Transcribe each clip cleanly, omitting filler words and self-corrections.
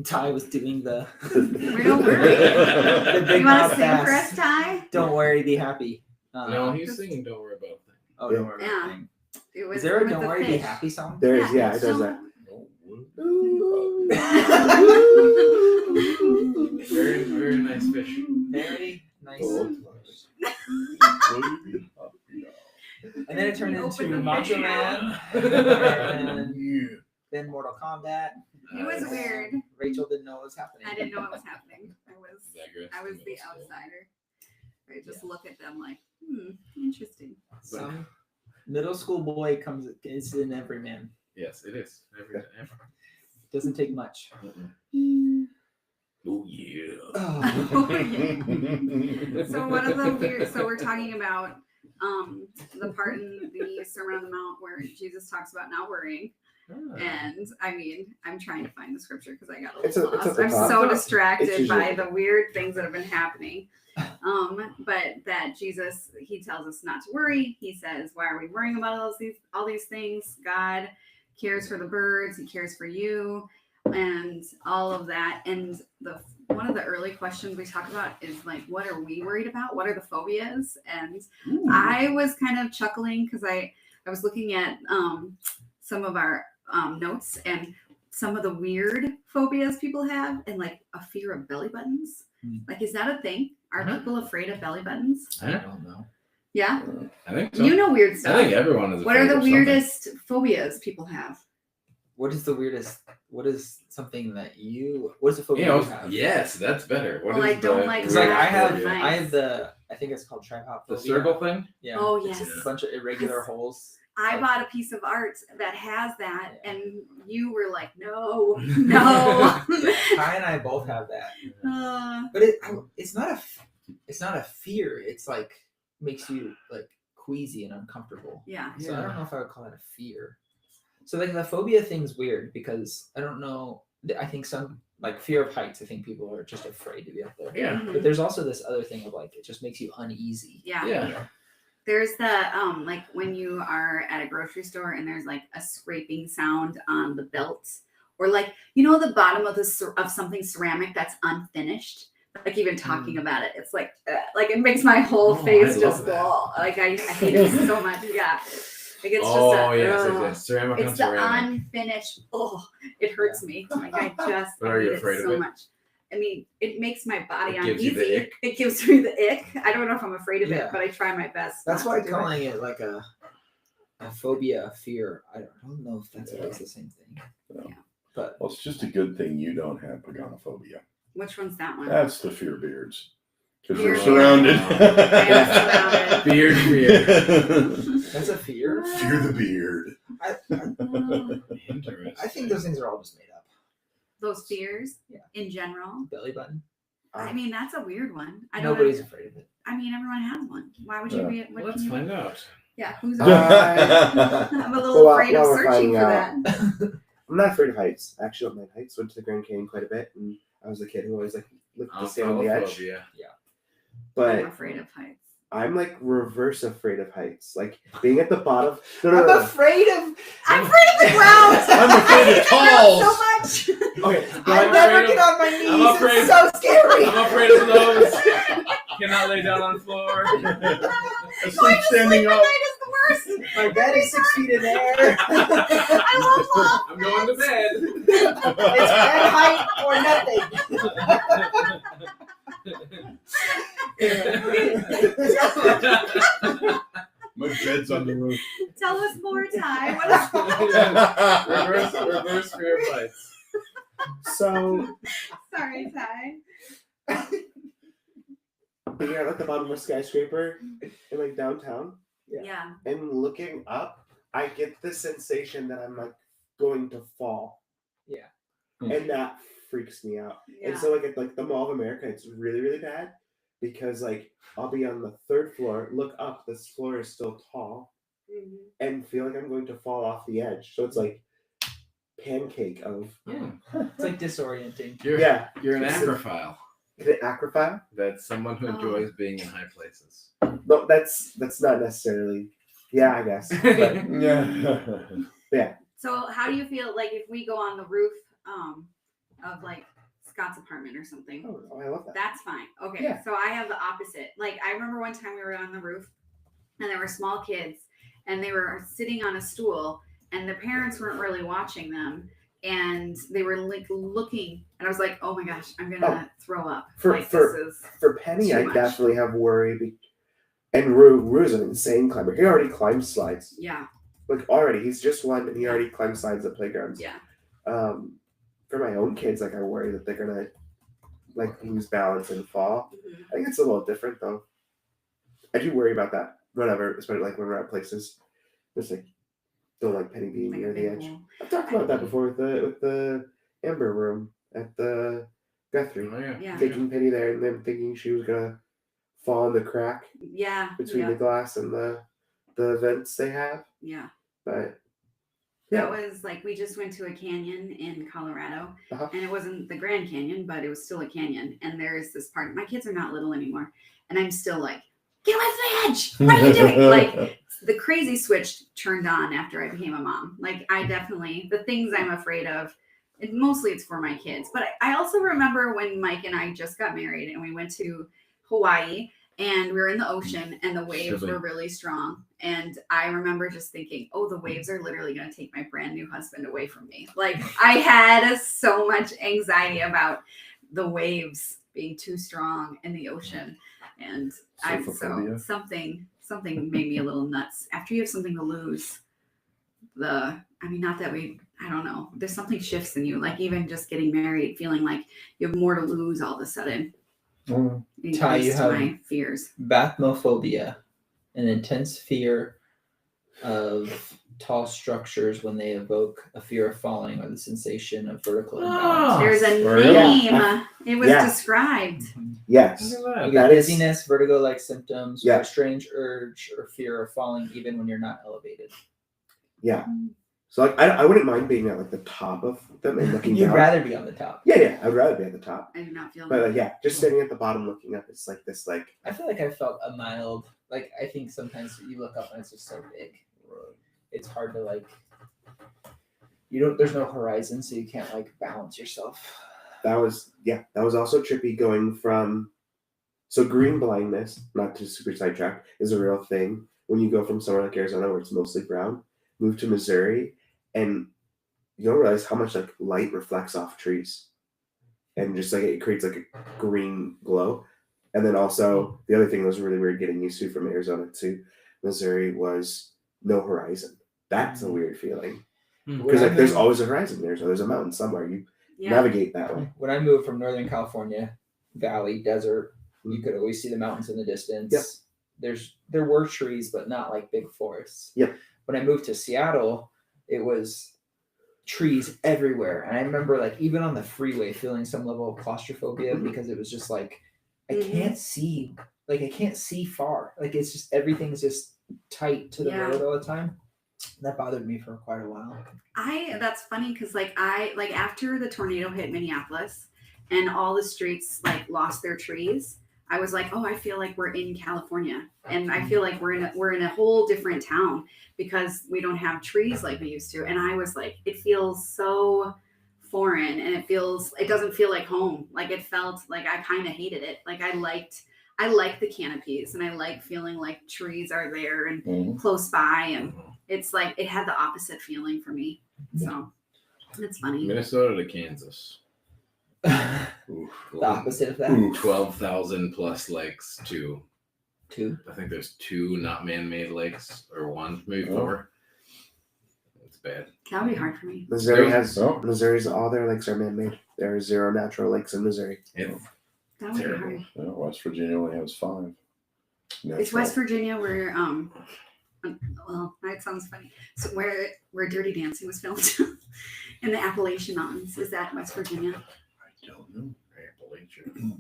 Ty was doing the. We're don't worry. The big You want mouth to sing for bass. us, Ty? Don't worry, be happy. No, he's singing "Don't Worry About a Thing." Oh, don't worry. Yeah. About a thing. It was Is there a with "Don't the Worry, Be fish. Happy" song? There is, yeah, it it's does so- that. Very, very nice fish. Very nice. Oh. And then it turned Open into the Macho fish Man, and then Mortal Kombat. It was weird. Rachel didn't know what was happening. I didn't know what was happening. I was Digress the to middle school. outsider. I just look at them like, interesting. Some middle school boy is an everyman. Yes, it is. Every. Doesn't take much. Oh yeah. Oh. So one of the weird. So we're talking about the part in the Sermon on the Mount where Jesus talks about not worrying. And I mean, I'm trying to find the scripture because I got a It's little at lost. the I'm top. so It's distracted usually- by the weird things that have been happening. But that Jesus, he tells us not to worry. He says, "Why are we worrying about all these things? God cares for the birds. He cares for you, and all of that." And one of the early questions we talk about is like, what are we worried about? What are the phobias? And I was kind of chuckling because I was looking at some of our notes and some of the weird phobias people have, and like a fear of belly buttons. Like, is that a thing? Are people afraid of belly buttons? I don't know. Yeah, I think so. you know weird I stuff. think everyone is. What are afraid the of something. weirdest phobias people have? What is the weirdest? What is something that you? What is the phobia You know, you have? yes, that's better. What Well, is I don't the like It's like I have, Nice. I have the. I think it's called tripodophobia. the circle thing? Yeah. Oh, It's yes. a bunch of irregular holes. I bought a piece of art that has that, and you were like, no, no. Ty and I both have that. Uh, But it's not a fear. It's like makes you like queasy and uncomfortable. yeah. So I don't know if I would call it a fear. So like the phobia thing's weird because I don't know. I think some like fear of heights. I think people are just afraid to be up there. Yeah. Mhm. But there's also this other thing of like it just makes you uneasy. Yeah. Yeah. There's the like when you are at a grocery store and there's like a scraping sound on the belt, or like the bottom of of something ceramic that's unfinished. Like even talking about it, it's like it makes my whole face I just love that. fall. Like I hate it so much. Yeah. Like it's Oh just yes. Ceramic on it's the ceramic. unfinished. Oh, it hurts me. Like I just But are you hate afraid it of so it? much. I mean, it makes my body It gives you the uneasy. ick? It gives me the ick. I don't know if I'm afraid of Yeah. it, but I try my best. That's not why to do calling it like a phobia, a fear. I don't know if that's always the same thing. Yeah. But Well, it's just a good thing you don't have paganophobia. Which one's that one? That's the fear beards. Because Fear they're surrounded. am surrounded. Beard fear. that's a fear. Fear the beard. Interesting. I think those things are all just made up. Those fears, Yeah. in general. Belly button. I mean, that's a weird one. I don't Nobody's know. afraid of it. I mean, everyone has one. Why would you Yeah. be? What Let's can you? find out. Yeah, who's? Uh, I'm a little Well, afraid of while we're searching for finding that. I'm not afraid of heights. Actually, I don't mind heights. Went to the Grand Canyon quite a bit, and I was a kid who always like looked to stay on the edge. Phobia. I'm But afraid of heights. I'm like reverse afraid of heights. Like being at the bottom. No, I'm no. afraid of. I'm afraid of the ground. I'm afraid of so talls. much. Okay. I I'm never afraid get of- on my knees. I'm afraid- It's so scary. I'm afraid of those. Cannot lay down on floor. Asleep standing up. Night is the worst. My bed is 6 feet in air. I love love. I'm going to bed. It's bed height or nothing. My bed's on the roof. Tell us more, Ty. What is reverse fear of heights. So Sorry, Ty. being at like the bottom of a skyscraper in like downtown Yeah. and looking up, I get the sensation that I'm like going to fall. Yeah. And that freaks me out. Yeah. And so like at like the Mall of America, it's really, really bad because like I'll be on the 3rd floor, look up, this floor is still tall, Mhm. and feel like I'm going to fall off the edge. So it's like pancake of Yeah. It's like disorienting. You're an acrophile. Is it acrophile? That's someone who Oh. enjoys being in high places. No, that's not necessarily. Yeah, I guess. But Yeah. yeah. So how do you feel like if we go on the roof, of like Scott's apartment or something. Oh, I love that. That's fine. Okay. Yeah. So I have the opposite. Like I remember one time we were on the roof and there were small kids and they were sitting on a stool and the parents weren't really watching them and they were like looking and I was like, oh my gosh, I'm gonna throw up. Like this is For Penny, too I much. definitely have worry. And Rue is an insane climber. He already climbs slides. yeah. Like already, he's just one, and he already climbs slides at playgrounds. Yeah. For my own kids, like I worry that they're gonna like lose balance and fall. Mhm. I think it's a little different though. I do worry about that whenever, especially like when we're at places. It's like don't like Penny being Like a near the big edge. hole. I've talked about that before with the Amber room at the Guthrie. Oh, yeah. Yeah. Taking Penny there and then thinking she was gonna fall in the crack Yeah. between yeah. the glass and the vents they have. Yeah. But That yeah, was like we just went to a canyon in Colorado, Uh-huh. and it wasn't the Grand Canyon, but it was still a canyon. And there's this part. My kids are not little anymore, and I'm still like, "Get away from the edge! What are you doing?" Like the crazy switch turned on after I became a mom. Like I definitely the things I'm afraid of. Mostly it's for my kids, but I also remember when Mike and I just got married and we went to Hawaii. And we were in the ocean and the waves Chilling. were really strong. And I remember just thinking, oh, the waves are literally going to take my brand new husband away from me. Like I had so much anxiety about the waves being too strong in the ocean. And Surfophobia? something made me a little nuts. After you have something to lose, not that I don't know. There's something shifts in you. Like even just getting married, feeling like you have more to lose all of a sudden. Ty, you Increased have- my fears. Bathmophobia, an intense fear of tall structures when they evoke a fear of falling or the sensation of vertical imbalance. There's a Oh, really? name. It was Yeah. described. yes. You That get is- dizziness, vertigo-like symptoms, or Yeah. a strange urge or fear of falling even when you're not elevated. Yeah. So like I wouldn't mind being at like the top of them and looking You'd down. rather be on the top. Yeah, I'd rather be at the top. I do not feel But that. yeah, just sitting at the bottom looking up, it's like this like I feel like I felt a mild, like I think sometimes you look up and it's just so big. It's hard to like, there's no horizon, so you can't like balance yourself. that was also trippy going from so green blindness, not to super sidetrack, is a real thing. When you go from somewhere like Arizona where it's mostly brown, move to Missouri and you don't realize how much like light reflects off trees. And just like it creates like a green glow. And then also the other thing that was really weird getting used to from Arizona to Missouri was no horizon. That's a weird feeling. Because like there's always a horizon there, so there's a mountain somewhere. You Yeah. navigate that way. When I moved from Northern California, valley, desert, you could always see the mountains in the distance. Yep. There were trees, but not like big forests. Yep. When I moved to Seattle, it was trees everywhere. And I remember like even on the freeway feeling some level of claustrophobia because it was just like I Mhm. can't see far. Like it's just everything's just tight to the Yeah. road all the time. That bothered me for quite a while. That's funny because after the tornado hit Minneapolis and all the streets like lost their trees, I was like, oh, I feel like we're in California, and I feel like we're in a whole different town because we don't have trees like we used to. And I was like, it feels so foreign, and it doesn't feel like home. Like it felt like I kind of hated it. Like I liked the canopies, and I like feeling like trees are there and close by, and it's like it had the opposite feeling for me. So it's funny. Minnesota to Kansas. The Oof. opposite of that. Oof. 12,000 plus lakes to, Too. I think there's 2 not man-made lakes, or 1, maybe Oh. 4. It's bad. That would be hard for me. Missouri's Oh. all their lakes are man-made. There are 0 natural lakes in Missouri. It's That would Terrible. be hard. Yeah, West Virginia only has 5. It's West Virginia where well, that sounds funny. So where Dirty Dancing was filmed in the Appalachian Mountains. Is that West Virginia? I don't know. Appalachia.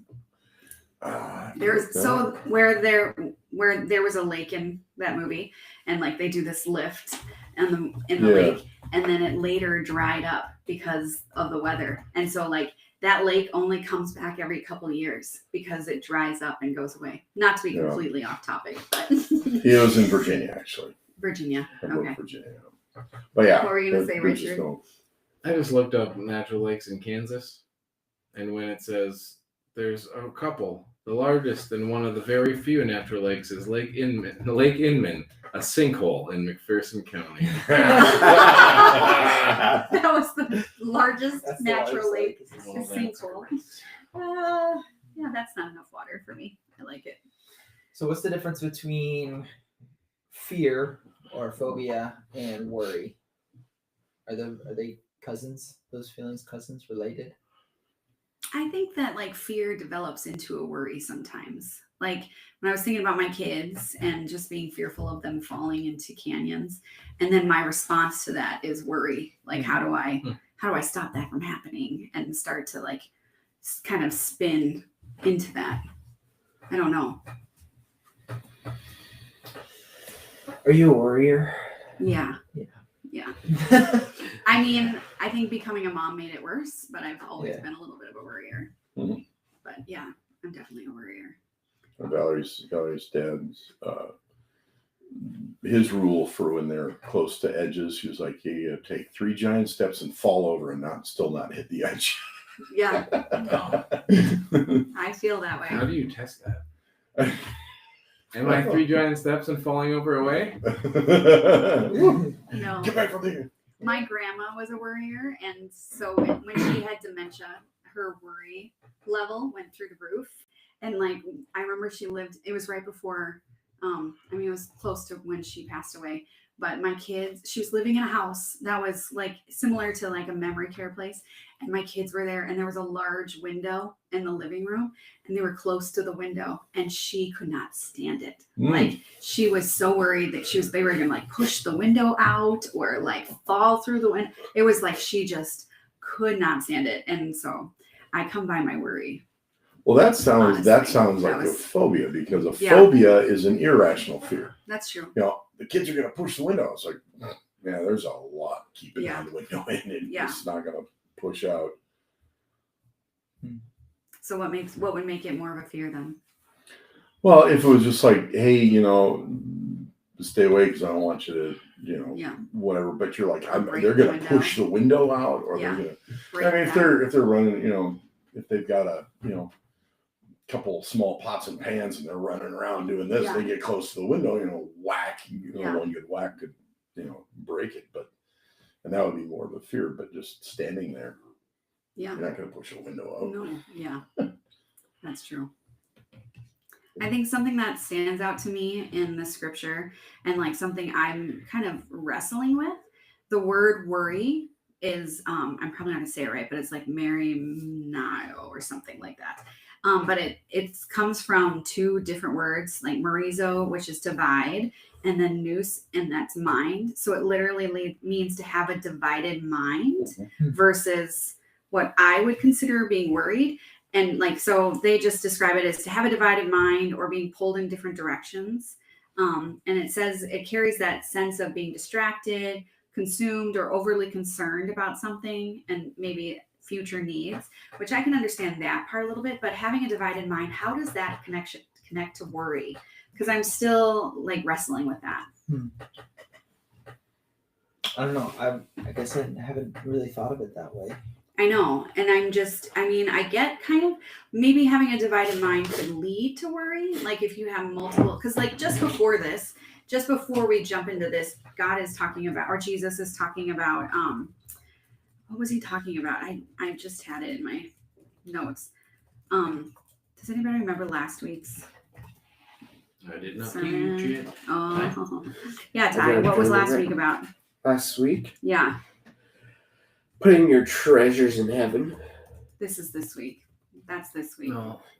Where there was a lake in that movie, and like they do this lift in the Yeah. lake, and then it later dried up because of the weather, and so like that lake only comes back every couple years because it dries up and goes away. Not to be Yeah. completely off topic, but He was in Virginia, actually. Virginia. I moved Okay. Virginia. But yeah. What were you gonna say, we just Richard? don't- I just looked up natural lakes in Kansas. And when it says there's a couple, the largest and one of the very few natural lakes is Lake Inman, a sinkhole in McPherson County. That was the largest That's the natural largest lake. lake. Well, A sinkhole. Yeah, that's not enough water for me. I like it. So what's the difference between fear or phobia and worry? Are they cousins? Those feelings cousins related? I think that like fear develops into a worry sometimes. Like when I was thinking about my kids and just being fearful of them falling into canyons, and then my response to that is worry. Like how do I stop that from happening and start to like kind of spin into that? I don't know. Are you a worrier? Yeah. Yeah. Yeah. I mean, I think becoming a mom made it worse, but I've always Yeah. been a little bit of a worrier. Mhm. But yeah, I'm definitely a worrier. Valerie's dad's his rule for when they're close to edges, he was like, you take 3 giant steps and fall over and still not hit the edge. Yeah, I feel that way. How do you test that? Am I 3 giant steps and falling over away? No. Get back from there. My grandma was a worrier, and so when she had dementia, her worry level went through the roof. And like I remember it was right before it was close to when she passed away. But my kids, she was living in a house that was like similar to like a memory care place. And my kids were there, and there was a large window in the living room, and they were close to the window, and she could not stand it. Like she was so worried that they were gonna like push the window out or like fall through the window. It was like she just could not stand it. And so I come by my worry. Well, that sounds Honestly, like a phobia, because a Yeah. phobia is an irrational fear. That's true. You know, the kids are going to push the window. It's like, yeah, there's a lot keeping Yeah. the window in, and Yeah. it's not going to push out. So what would make it more of a fear then? Well, if it was just like, hey, stay away because I don't want you to, Yeah. whatever. But you're like, Break they're the going to window. push the window out, or Yeah. they're going to. Break I mean, if that. they're running, if they've got a couple small pots and pans and they're running around doing this, Yeah. they get close to the window, whack. Yeah. One good whack could, break it. And that would be more of a fear. But just standing there, Yeah. you're not going to push a window out. No. Yeah. That's true. I think something that stands out to me in the scripture, and like something I'm kind of wrestling with, the word worry is I'm probably not gonna say it right, but it's like Marinao or something like that. But it comes from 2 different words, like marizo, which is divide, and then nous, and that's mind. So it literally means to have a divided mind versus what I would consider being worried. And like, so they just describe it as to have a divided mind or being pulled in different directions. And it says it carries that sense of being distracted, consumed, or overly concerned about something and maybe future needs, which I can understand that part a little bit. But having a divided mind, how does that connect to worry? Because I'm still like wrestling with that. I don't know. I guess I haven't really thought of it that way. I know. And I get kind of maybe having a divided mind could lead to worry. Like if you have multiple, because like just before we jump into this, God is talking about, or Jesus is talking about, what was he talking about? I just had it in my notes. Does anybody remember last week's I did not sermon? teach it. Oh, yeah, Ty. What was last week about? Last week, Yeah, putting your treasures in heaven. this is this week. That's this week.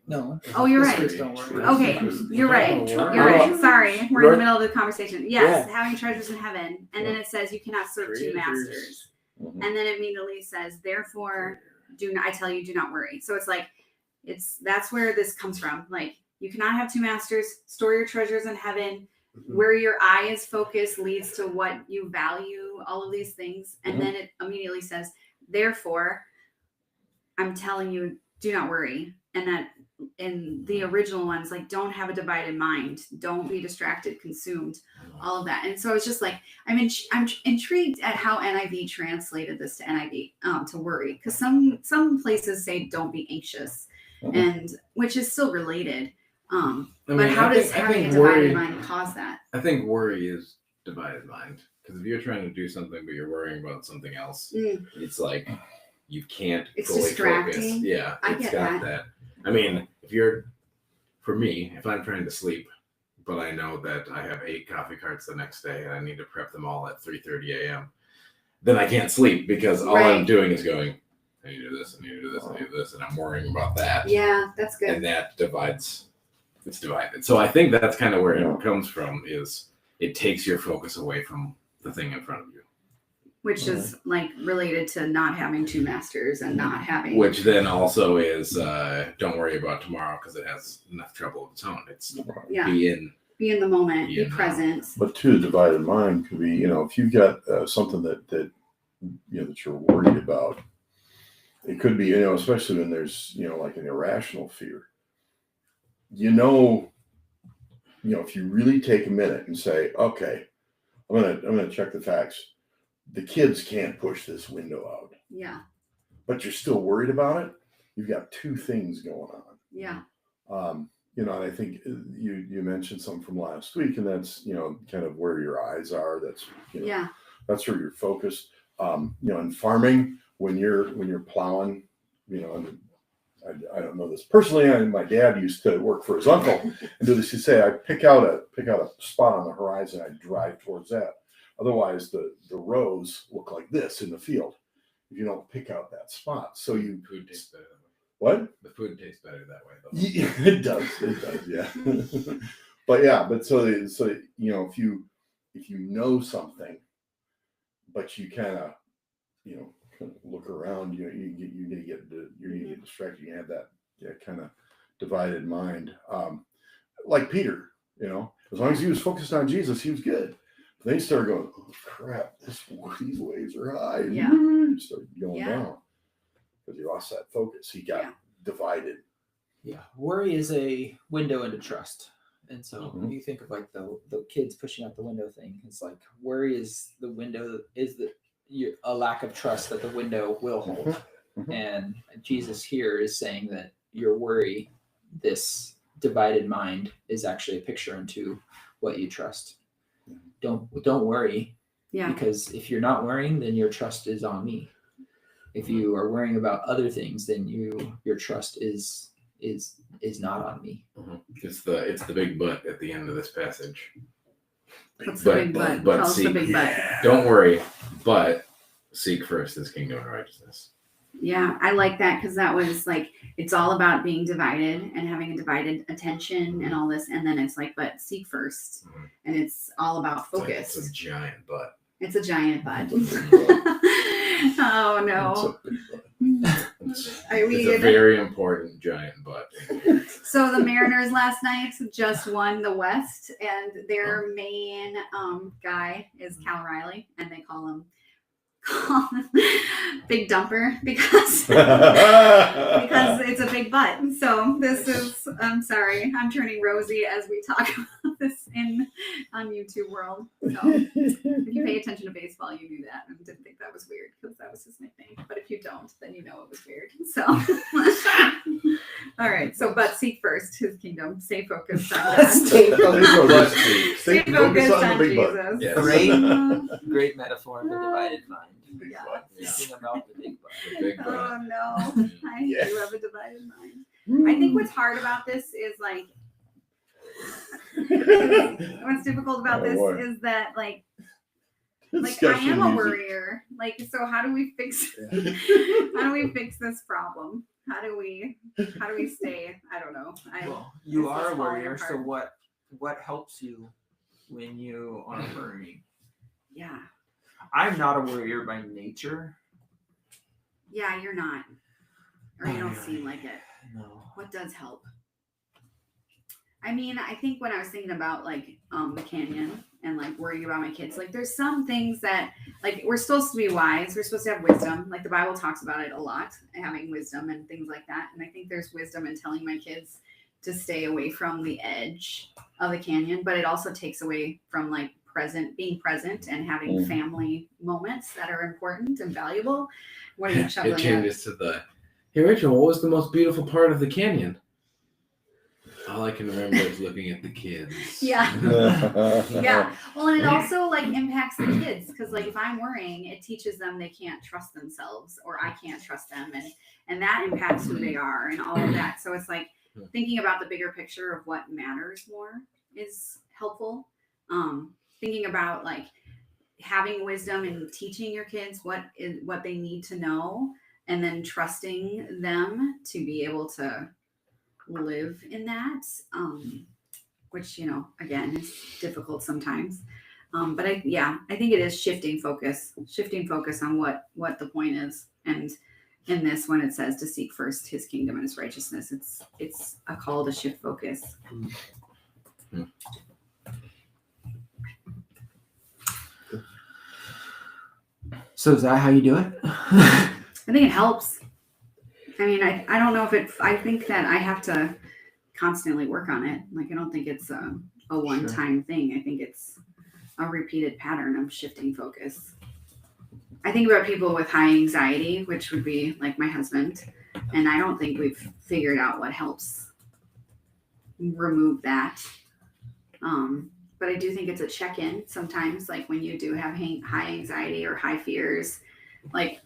No. Oh, you're This right. week, don't worry. Okay, you're right. Don't worry. You're right. Sorry, we're in the Right. middle of the conversation. Yes, having treasures in heaven, and then it says you cannot serve 2 masters, Mhm. and then it immediately says, therefore, I tell you, do not worry. So it's like, that's where this comes from. Like you cannot have 2 masters. Store your treasures in heaven. Where your eye is focused leads to what you value. All of these things, and then it immediately says, therefore, I'm telling you, do not worry. And that in the original ones, like, don't have a divided mind, don't be distracted, consumed, all of that. And so it's just like, I'm intrigued at how NIV translated this to NIV, to worry, because some places say don't be anxious, and which is still related. But how does having a divided mind cause that? I think worry is divided mind, because if you're trying to do something but you're worrying about something else, it's like you can't It's fully distracting. focus. Yeah, I it's get got that. I mean, for me, if I'm trying to sleep, but I know that I have 8 coffee carts the next day and I need to prep them all at 3:30 a.m., then I can't sleep because all I'm Right. doing is going, I need to do this, I need to do this, I need to do this, and I'm worrying about that. Yeah, that's good. And that divides. It's divided. So I think that's kind of where it comes from. Is it takes your focus away from the thing in front of you, Which is like related to not having 2 masters and not having. which then also is don't worry about tomorrow because it has enough trouble of its own. It's Yeah. be in. Be in the moment, Be be in the present. But too, divided mind could be, if you've got something that that you're worried about, it could be, especially when there's, like an irrational fear. If you really take a minute and say, okay, I'm gonna check the facts. The kids can't push this window out, Yeah. but you're still worried about it. You've got 2 things going on. Yeah. And I think you mentioned something from last week, and that's kind of where your eyes are. That's Yeah. that's where you're focused. In farming, when you're plowing, and I don't know this personally. My dad used to work for his uncle and do this. He'd say, I pick out a spot on the horizon, I drive towards that. Otherwise, the rows look like this in the field if you don't pick out that spot. So The food tastes better that way. What? The food tastes better that way, though. Yeah, it does, yeah. but so if you know something, but you kind of look around, you're gonna get distracted. You have that kind of divided mind, like Peter. As long as he was focused on Jesus, he was good. But then he started going, oh crap, these waves are high. Yeah. He started going Yeah. down because he lost that focus. He got divided. Yeah, worry is a window into trust. And so when you think of like the kids pushing out the window thing, it's like worry is the window, a lack of trust that the window will hold. And Jesus here is saying that your worry, this divided mind, is actually a picture into what you trust. Don't worry, Yeah. because if you're not worrying, then your trust is on me. If you are worrying about other things, then your trust is not on me. It's the big but at the end of this passage. What's the big but? Tell us the big but. Don't worry, but seek first His kingdom and righteousness. Yeah, I like that, because that was like, it's all about being divided and having a divided attention and all this, and then it's like, but seek first, and it's all about focus. It's a giant but. It's a giant but. It's a big but. Oh no. It's We a very important giant but. So the Mariners last night just won the West, and their main guy is Cal Riley, and they call him Big Dumper because it's a big butt. So this is, I'm sorry, I'm turning rosy as we talk about this on YouTube world. So if you pay attention to baseball, you knew that and didn't think that was weird because that was his nickname. But if you don't, then you know it was weird. So all right. So but seek first His kingdom. Stay focused on God. Stay focused. Stay focused on the big butt. Jesus. Yes. Great metaphor of the divided mind. Big Yeah. butt. Thinking about the big butt. The big but. Oh no, I Yeah. do have a divided mind. I think what's hard about this is like, what's difficult about Oh, this boy. is that like I Discussion am a music. worrier. Like, so how do we fix this problem? How do we stay? I don't know. Well, you this are is a falling worrier, so apart. what helps you when you are worrying? Yeah. I'm not a worrier by nature. Yeah, you're not. Or you don't seem like it. No. What does help? I mean, I think when I was thinking about like the canyon and like worrying about my kids, like there's some things that like we're supposed to be wise, we're supposed to have wisdom. Like the Bible talks about it a lot, having wisdom and things like that. And I think there's wisdom in telling my kids to stay away from the edge of the canyon, but it also takes away from like being present and having family moments that are important and valuable. What are you chuckling It at? changes to the, hey Rachel, what was the most beautiful part of the canyon? All I can remember is looking at the kids. Yeah. Yeah. Well, and it also like impacts the kids because like if I'm worrying, it teaches them they can't trust themselves or I can't trust them, and that impacts who they are and all of that. So it's like thinking about the bigger picture of what matters more is helpful. Thinking about like having wisdom and teaching your kids what they need to know, and then trusting them to be able to live in that, which again is difficult sometimes, but I think it is shifting focus on what the point is. And in this, when it says to seek first his kingdom and his righteousness, it's a call to shift focus. So is that how you do it? I think it helps. I mean, I don't know if I think that I have to constantly work on it. Like, I don't think it's a one-time thing. I think it's a repeated pattern of shifting focus. I think about people with high anxiety, which would be like my husband, and I don't think we've figured out what helps remove that. But I do think it's a check-in sometimes, like when you do have high anxiety or high fears, like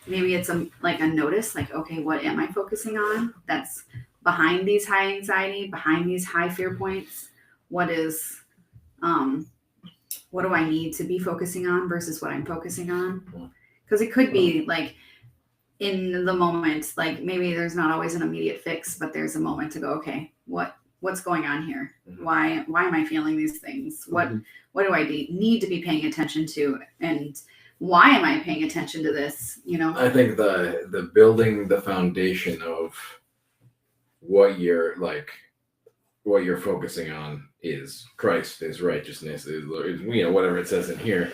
maybe it's a notice, like, okay, what am I focusing on that's behind these high anxiety, behind these high fear points? What is, what do I need to be focusing on versus what I'm focusing on? Because it could be like in the moment, like maybe there's not always an immediate fix, but there's a moment to go, okay, what's going on here? Why am I feeling these things? What do I need to be paying attention to? And why am I paying attention to this? I think the building the foundation of what you're focusing on is Christ, is righteousness, is whatever it says in here.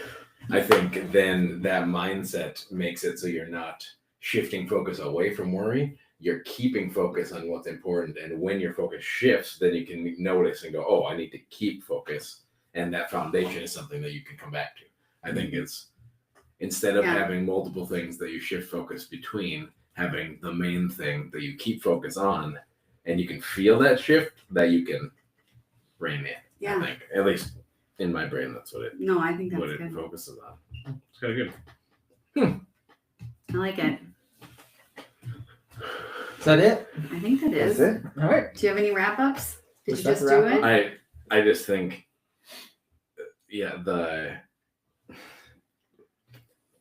I think then that mindset makes it so you're not shifting focus away from worry. You're keeping focus on what's important, and when your focus shifts, then you can notice and go, oh, I need to keep focus, and that foundation is something that you can come back to. I think it's instead of having multiple things that you shift focus between, having the main thing that you keep focus on, and you can feel that shift that you can rein in. Yeah. I think, at least in my brain, that's what it No, I think that's what it good. focuses on. It's kind of good. I like it. Is that it? I think that is. That's it. All right. Do you have any wrap ups? Did Just you just have do to wrap it? I just think,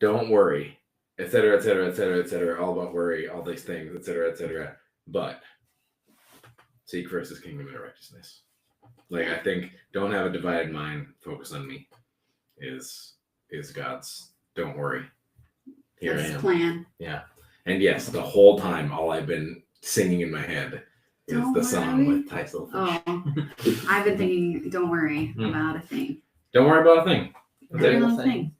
don't worry, et cetera, et cetera, et cetera, et cetera, all about worry, all these things, et cetera, but seek first his kingdom and righteousness. Like, I think don't have a divided mind, focus on me is God's don't worry. Here That's I his am. plan. Yeah. And yes, the whole time, all I've been singing in my head is Don't the song worry. with Ty Silverfish. Oh, I've been thinking, don't worry about a thing. Don't worry about a thing. That's Every it. little thing. thing.